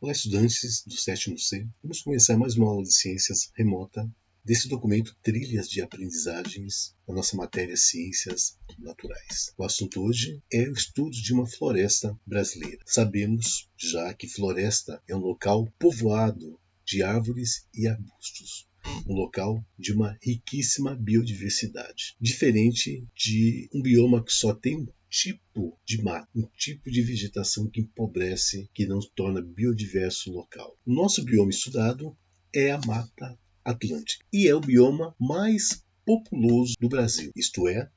Olá, estudantes do 7º C. Vamos começar mais uma aula de ciências remota desse documento Trilhas de Aprendizagens da nossa matéria Ciências Naturais. O assunto hoje é o estudo de uma floresta brasileira. Sabemos já que floresta é um local povoado de árvores e arbustos, um local de uma riquíssima biodiversidade, diferente de um bioma que só tem tipo de mata, um tipo de vegetação que empobrece, que não torna biodiverso o local. O nosso bioma estudado é a Mata Atlântica e é o bioma mais populoso do Brasil, isto é,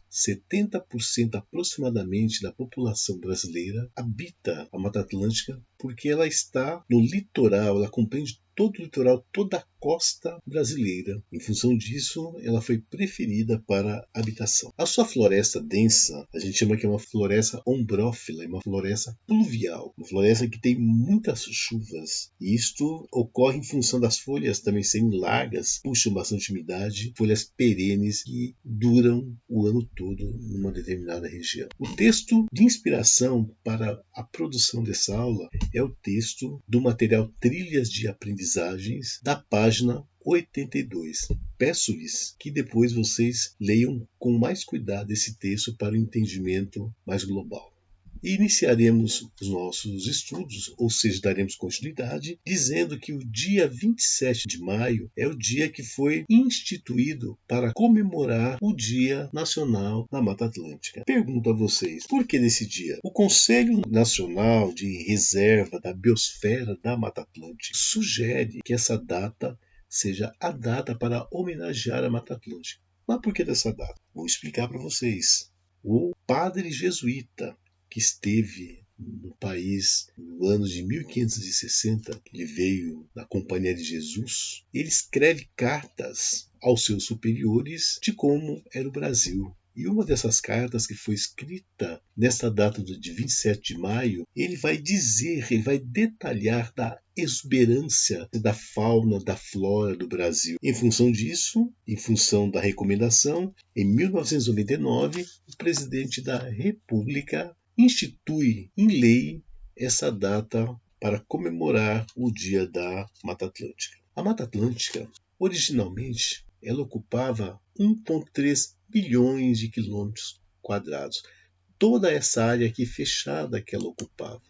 70% aproximadamente da população brasileira habita a Mata Atlântica porque ela está no litoral, ela compreende todo o litoral, toda a costa brasileira. Em função disso, ela foi preferida para habitação. A sua floresta densa, a gente chama que é uma floresta ombrófila, é uma floresta pluvial, uma floresta que tem muitas chuvas. E isto ocorre em função das folhas também serem largas, puxam bastante umidade, folhas perenes que duram o ano todo numa determinada região. O texto de inspiração para a produção dessa aula é o texto do material Trilhas de Aprendizagens, da página 82. Peço-lhes que depois vocês leiam com mais cuidado esse texto para o entendimento mais global. E iniciaremos os nossos estudos, ou seja, daremos continuidade, dizendo que o dia 27 de maio é o dia que foi instituído para comemorar o Dia Nacional da Mata Atlântica. Pergunto a vocês, por que nesse dia? O Conselho Nacional de Reserva da Biosfera da Mata Atlântica sugere que essa data seja a data para homenagear a Mata Atlântica. Mas por que dessa data? Vou explicar para vocês. O padre jesuíta que esteve no país no ano de 1560, ele veio na Companhia de Jesus, ele escreve cartas aos seus superiores de como era o Brasil. E uma dessas cartas que foi escrita nesta data de 27 de maio, ele vai detalhar da exuberância da fauna, da flora do Brasil. Em função disso, em função da recomendação, em 1999, o presidente da República institui em lei essa data para comemorar o Dia da Mata Atlântica. A Mata Atlântica, originalmente, ela ocupava 1,3 bilhões de quilômetros quadrados. Toda essa área aqui fechada que ela ocupava.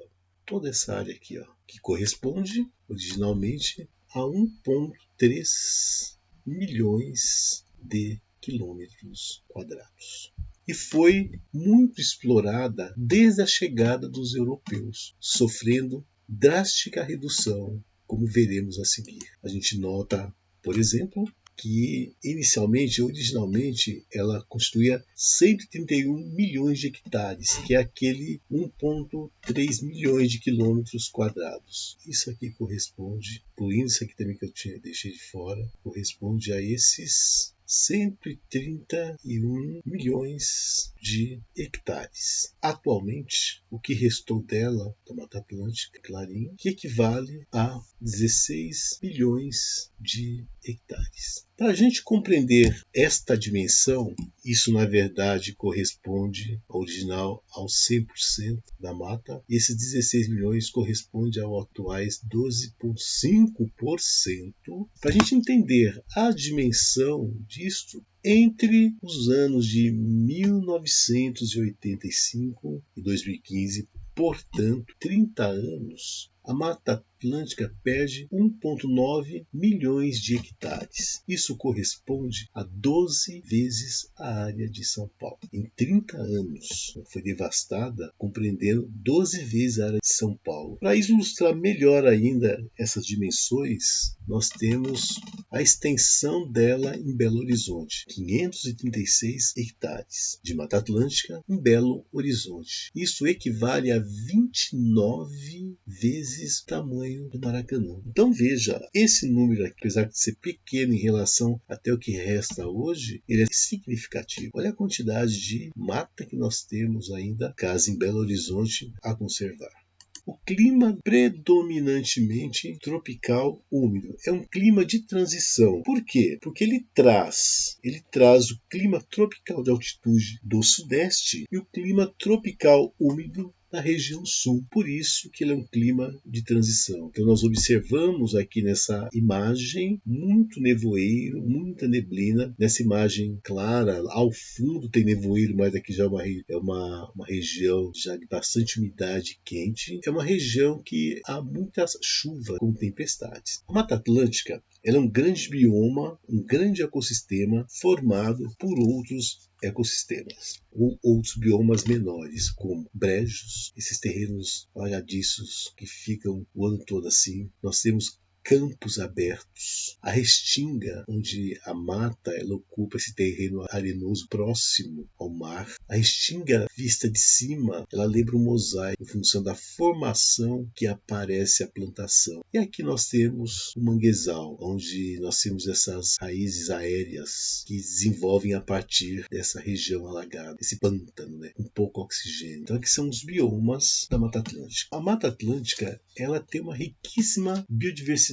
Toda essa área aqui, ó, que corresponde originalmente a 1,3 milhões de quilômetros quadrados. E foi muito explorada desde a chegada dos europeus, sofrendo drástica redução, como veremos a seguir. A gente nota, por exemplo, que originalmente, ela constituía 131 milhões de hectares, que é aquele 1,3 milhões de quilômetros quadrados. Isso aqui corresponde, por índice aqui também que eu deixei de fora, corresponde a esses 131 milhões de hectares. Atualmente, o que restou dela, da Mata Atlântica, clarinho, que equivale a 16 milhões de hectares. Para a gente compreender esta dimensão, isso na verdade corresponde ao original ao 100% da mata, e esses 16 milhões corresponde aos atuais 12,5%. Para a gente entender a dimensão disto, entre os anos de 1985 e 2015, portanto, 30 anos, a Mata Atlântica perde 1,9 milhões de hectares. Isso corresponde a 12 vezes a área de São Paulo. Em 30 anos, foi devastada, compreendendo 12 vezes a área de São Paulo. Para ilustrar melhor ainda essas dimensões, nós temos a extensão dela em Belo Horizonte, 536 hectares de Mata Atlântica em Belo Horizonte. Isso equivale a 29 vezes o tamanho do Maracanã. Então veja, esse número aqui, apesar de ser pequeno em relação até o que resta hoje, ele é significativo. Olha a quantidade de mata que nós temos ainda, caso em Belo Horizonte, a conservar. O clima predominantemente tropical úmido. É um clima de transição. Por quê? Porque ele traz o clima tropical de altitude do sudeste e o clima tropical úmido na região sul. Por isso que ele é um clima de transição. Então nós observamos aqui nessa imagem muito nevoeiro, muita neblina. Nessa imagem clara, ao fundo tem nevoeiro, mas aqui já é uma região já de bastante umidade quente. É uma região que há muita chuva com tempestades. A Mata Atlântica ela é um grande bioma, um grande ecossistema formado por outros ecossistemas ou outros biomas menores, como brejos, esses terrenos alagadiços que ficam o ano todo assim. Nós temos campos abertos, a restinga, onde a mata ela ocupa esse terreno arenoso próximo ao mar. A restinga vista de cima, ela lembra um mosaico em função da formação que aparece a plantação. E aqui nós temos um manguezal, onde nós temos essas raízes aéreas que desenvolvem a partir dessa região alagada, esse pântano, com pouco oxigênio. Então aqui são os biomas da Mata Atlântica. A Mata Atlântica ela tem uma riquíssima biodiversidade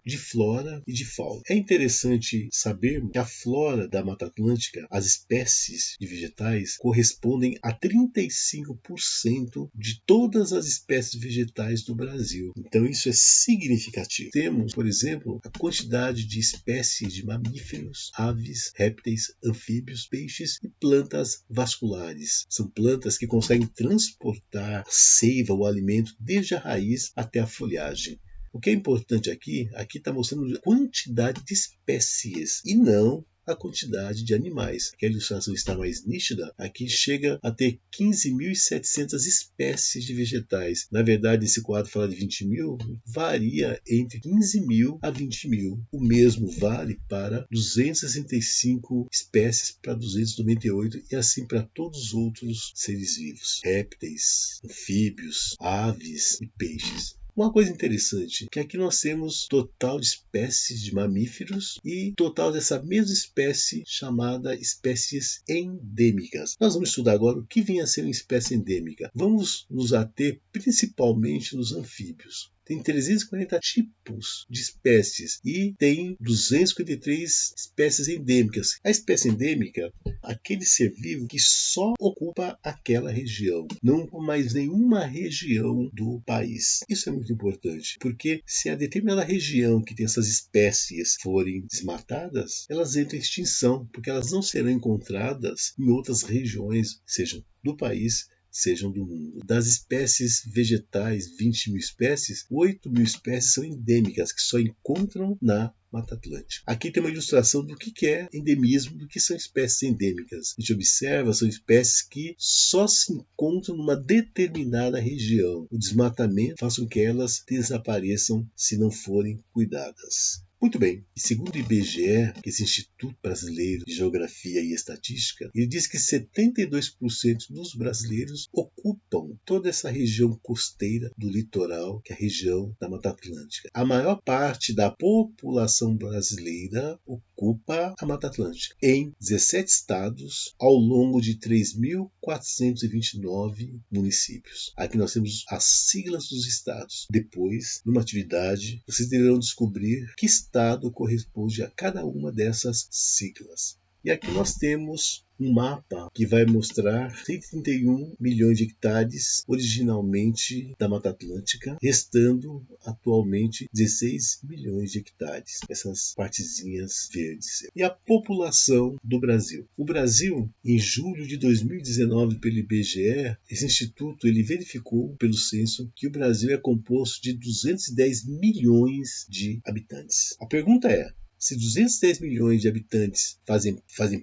de flora e de fauna. É interessante saber que a flora da Mata Atlântica, as espécies de vegetais, correspondem a 35% de todas as espécies vegetais do Brasil. Então isso é significativo. Temos, por exemplo, a quantidade de espécies de mamíferos, aves, répteis, anfíbios, peixes e plantas vasculares. São plantas que conseguem transportar a seiva, o alimento, desde a raiz até a folhagem. O que é importante aqui está mostrando a quantidade de espécies e não a quantidade de animais. Que a ilustração está mais nítida, aqui chega a ter 15.700 espécies de vegetais. Na verdade, esse quadro fala de 20.000, varia entre 15.000 a 20.000. O mesmo vale para 265 espécies para 298 e assim para todos os outros seres vivos, répteis, anfíbios, aves e peixes. Uma coisa interessante, que aqui nós temos total de espécies de mamíferos e total dessa mesma espécie chamada espécies endêmicas. Nós vamos estudar agora o que vem a ser uma espécie endêmica. Vamos nos ater principalmente nos anfíbios. Tem 340 tipos de espécies e tem 253 espécies endêmicas. A espécie endêmica é aquele ser vivo que só ocupa aquela região, não mais nenhuma região do país. Isso é muito importante, porque se a determinada região que tem essas espécies forem desmatadas, elas entram em extinção, porque elas não serão encontradas em outras regiões, sejam do país, sejam do mundo. Das espécies vegetais, 20.000 espécies, 8.000 espécies são endêmicas, que só encontram na Mata Atlântica. Aqui tem uma ilustração do que é endemismo, do que são espécies endêmicas. A gente observa, são espécies que só se encontram numa determinada região. O desmatamento faz com que elas desapareçam se não forem cuidadas. Muito bem, e segundo o IBGE, que é esse Instituto Brasileiro de Geografia e Estatística, ele diz que 72% dos brasileiros ocupam toda essa região costeira do litoral, que é a região da Mata Atlântica. A maior parte da população brasileira ocupa a Mata Atlântica, em 17 estados, ao longo de 3.429 municípios. Aqui nós temos as siglas dos estados. Depois, numa atividade, vocês deverão descobrir que estado corresponde a cada uma dessas siglas. E aqui nós temos um mapa que vai mostrar 131 milhões de hectares originalmente da Mata Atlântica, restando atualmente 16 milhões de hectares, essas partezinhas verdes. E a população do Brasil. O Brasil, em julho de 2019, pelo IBGE, esse instituto ele verificou pelo censo que o Brasil é composto de 210 milhões de habitantes. A pergunta é: se 210 milhões de habitantes fazem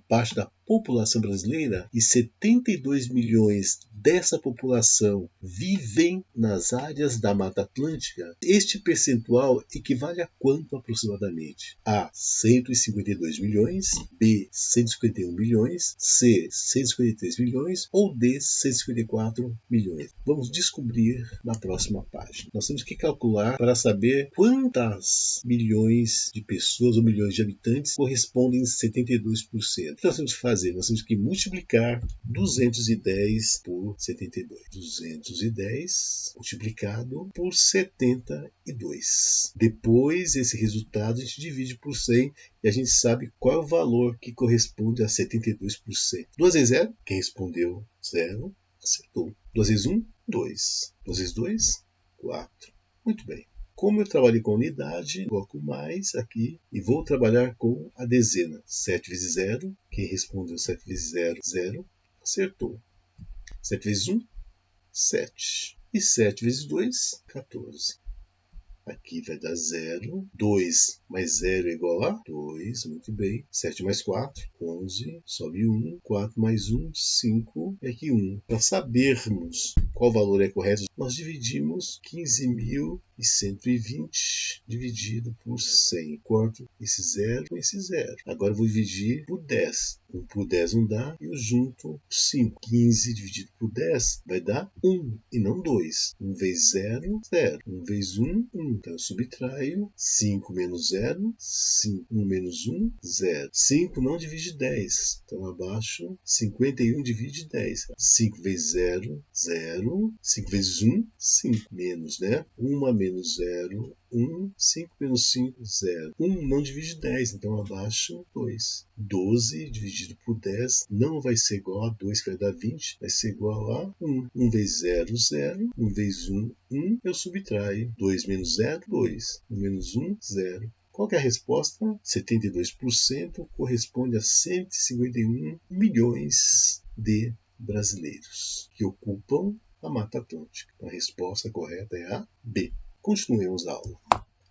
parte da população brasileira e 72 milhões dessa população vivem nas áreas da Mata Atlântica, este percentual equivale a quanto aproximadamente? A. 152 milhões, B. 151 milhões, C. 153 milhões ou D. 154 milhões. Vamos descobrir na próxima página. Nós temos que calcular para saber quantas milhões de pessoas ou milhões de habitantes correspondem a 72%. O que nós temos que fazer? Nós temos que multiplicar 210 por 72. 210 multiplicado por 72. Depois, esse resultado a gente divide por 100 e a gente sabe qual é o valor que corresponde a 72%. 2 vezes 0, quem respondeu 0. Acertou. 2 vezes 1, 2. 2 vezes 2, 4. Muito bem. Como eu trabalhei com unidade, coloco mais aqui e vou trabalhar com a dezena. 7 vezes 0. Quem respondeu 7 vezes 0, 0. Acertou. 7 vezes 1, 7. E 7 vezes 2, 14. Aqui vai dar 0. 2 mais 0 é igual a 2. Muito bem. 7 mais 4, 11. Sobe 1. 4 mais 1, 5. E aqui 1. Para sabermos qual valor é correto, nós dividimos 15.120 dividido por 100. Corto esse 0 com esse 0. Agora eu vou dividir por 10. 1 por 10 não dá. E eu junto 5. 15 dividido por 10 vai dar 1 e não 2. 1 vezes 0, 0. 1 vezes 1, 1. Então eu subtraio 5 menos 0, 5. 1 menos 1, 0. 5 não divide 10. Então abaixo, 51 divide 10. 5 vezes 0, 0. 5 vezes 1, 5. Menos, né? 1 menos 0, 1. 5 menos 5, 0. 1 não divide 10. Então abaixo, 2. 12 dividido por 10 não vai ser igual a 2, que vai dar 20. Vai ser igual a 1. 1 vezes 0, 0. 1 vezes 1, 1. Eu subtraio. 2 menos 0, 2. 1 menos 1, 0. Qual que é a resposta? 72% corresponde a 151 milhões de brasileiros que ocupam a Mata Atlântica. A resposta correta é a B. Continuemos a aula.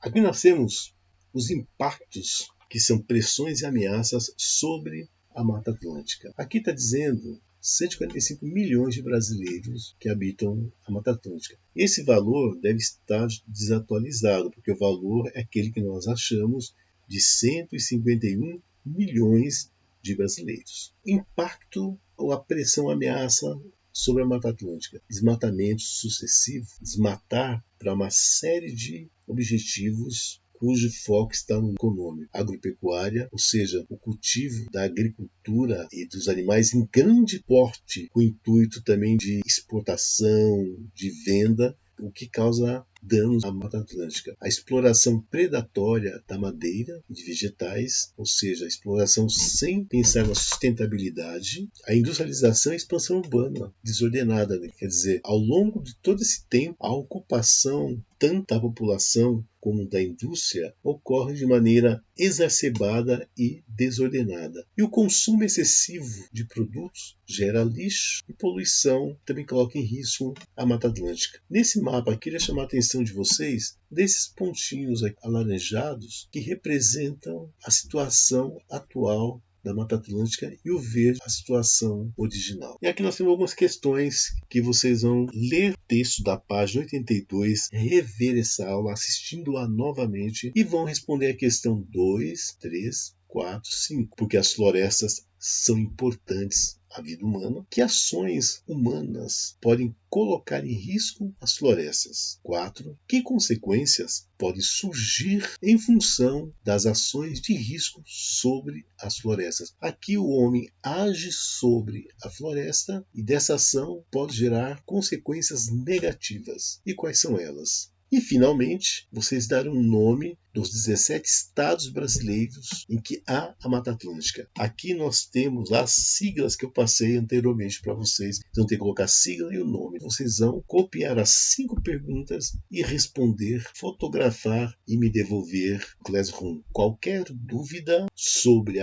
Aqui nós temos os impactos, que são pressões e ameaças sobre a Mata Atlântica. Aqui está dizendo 145 milhões de brasileiros que habitam a Mata Atlântica. Esse valor deve estar desatualizado, porque o valor é aquele que nós achamos de 151 milhões de brasileiros. Impacto ou a pressão ameaça sobre a Mata Atlântica. Desmatamento sucessivo, desmatar para uma série de objetivos cujo foco está no econômico, agropecuária, ou seja, o cultivo da agricultura e dos animais em grande porte, com o intuito também de exportação, de venda, o que causa danos à Mata Atlântica. A exploração predatória da madeira e de vegetais, ou seja, a exploração sem pensar na sustentabilidade, a industrialização e a expansão urbana desordenada, né? Quer dizer, ao longo de todo esse tempo, a ocupação tanto da população como da indústria ocorre de maneira exacerbada e desordenada. E o consumo excessivo de produtos gera lixo e poluição, também coloca em risco a Mata Atlântica. Nesse mapa, eu queria chamar a atenção de vocês desses pontinhos alaranjados que representam a situação atual da Mata Atlântica e o verde a situação original. E aqui nós temos algumas questões que vocês vão ler o texto da página 82, rever essa aula, assistindo-a novamente e vão responder a questão 2, 3, 4, 5, porque as florestas são importantes à vida humana. Que ações humanas podem colocar em risco as florestas? 4. Que consequências podem surgir em função das ações de risco sobre as florestas? Aqui o homem age sobre a floresta e dessa ação pode gerar consequências negativas. E quais são elas? E, finalmente, vocês darão um nome dos 17 estados brasileiros em que há a Mata Atlântica. Aqui nós temos as siglas que eu passei anteriormente para vocês. Vocês vão ter que colocar a sigla e o nome. Vocês vão copiar as 5 perguntas e responder, fotografar e me devolver Classroom. Qualquer dúvida sobre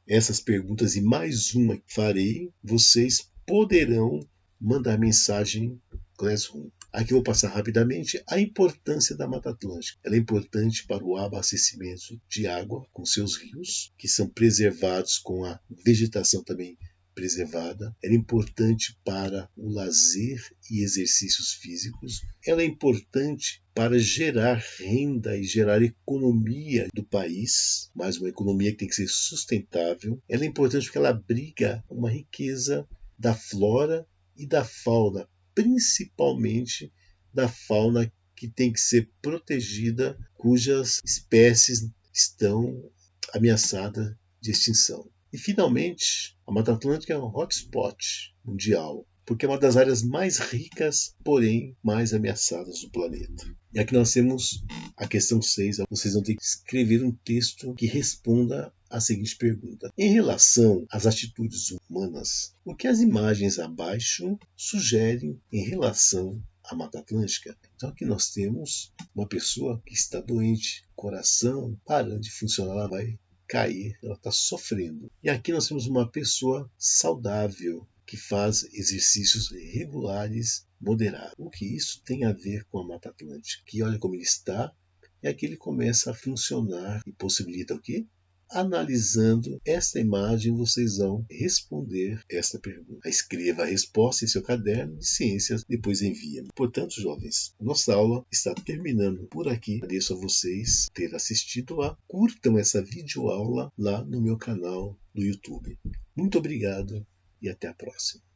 essas perguntas e mais uma que farei, vocês poderão mandar mensagem Classroom. Aqui eu vou passar rapidamente a importância da Mata Atlântica. Ela é importante para o abastecimento de água com seus rios, que são preservados com a vegetação também preservada. Ela é importante para o lazer e exercícios físicos. Ela é importante para gerar renda e gerar economia do país, mas uma economia que tem que ser sustentável. Ela é importante porque ela abriga uma riqueza da flora e da fauna, principalmente da fauna que tem que ser protegida, cujas espécies estão ameaçadas de extinção. E, finalmente, a Mata Atlântica é um hotspot mundial, porque é uma das áreas mais ricas, porém mais ameaçadas do planeta. E aqui nós temos a questão 6. Vocês vão ter que escrever um texto que responda a seguinte pergunta: em relação às atitudes humanas, o que as imagens abaixo sugerem em relação à Mata Atlântica? Então aqui nós temos uma pessoa que está doente, coração parando de funcionar, ela vai cair, ela está sofrendo. E aqui nós temos uma pessoa saudável, que faz exercícios regulares, moderados. O que isso tem a ver com a Mata Atlântica? Que olha como ele está, e aqui ele começa a funcionar e possibilita o quê? Analisando esta imagem, vocês vão responder esta pergunta. Escreva a resposta em seu caderno de ciências, depois envia. Portanto, jovens, nossa aula está terminando por aqui. Agradeço a vocês ter assistido. Curtam essa videoaula lá no meu canal do YouTube. Muito obrigado e até a próxima.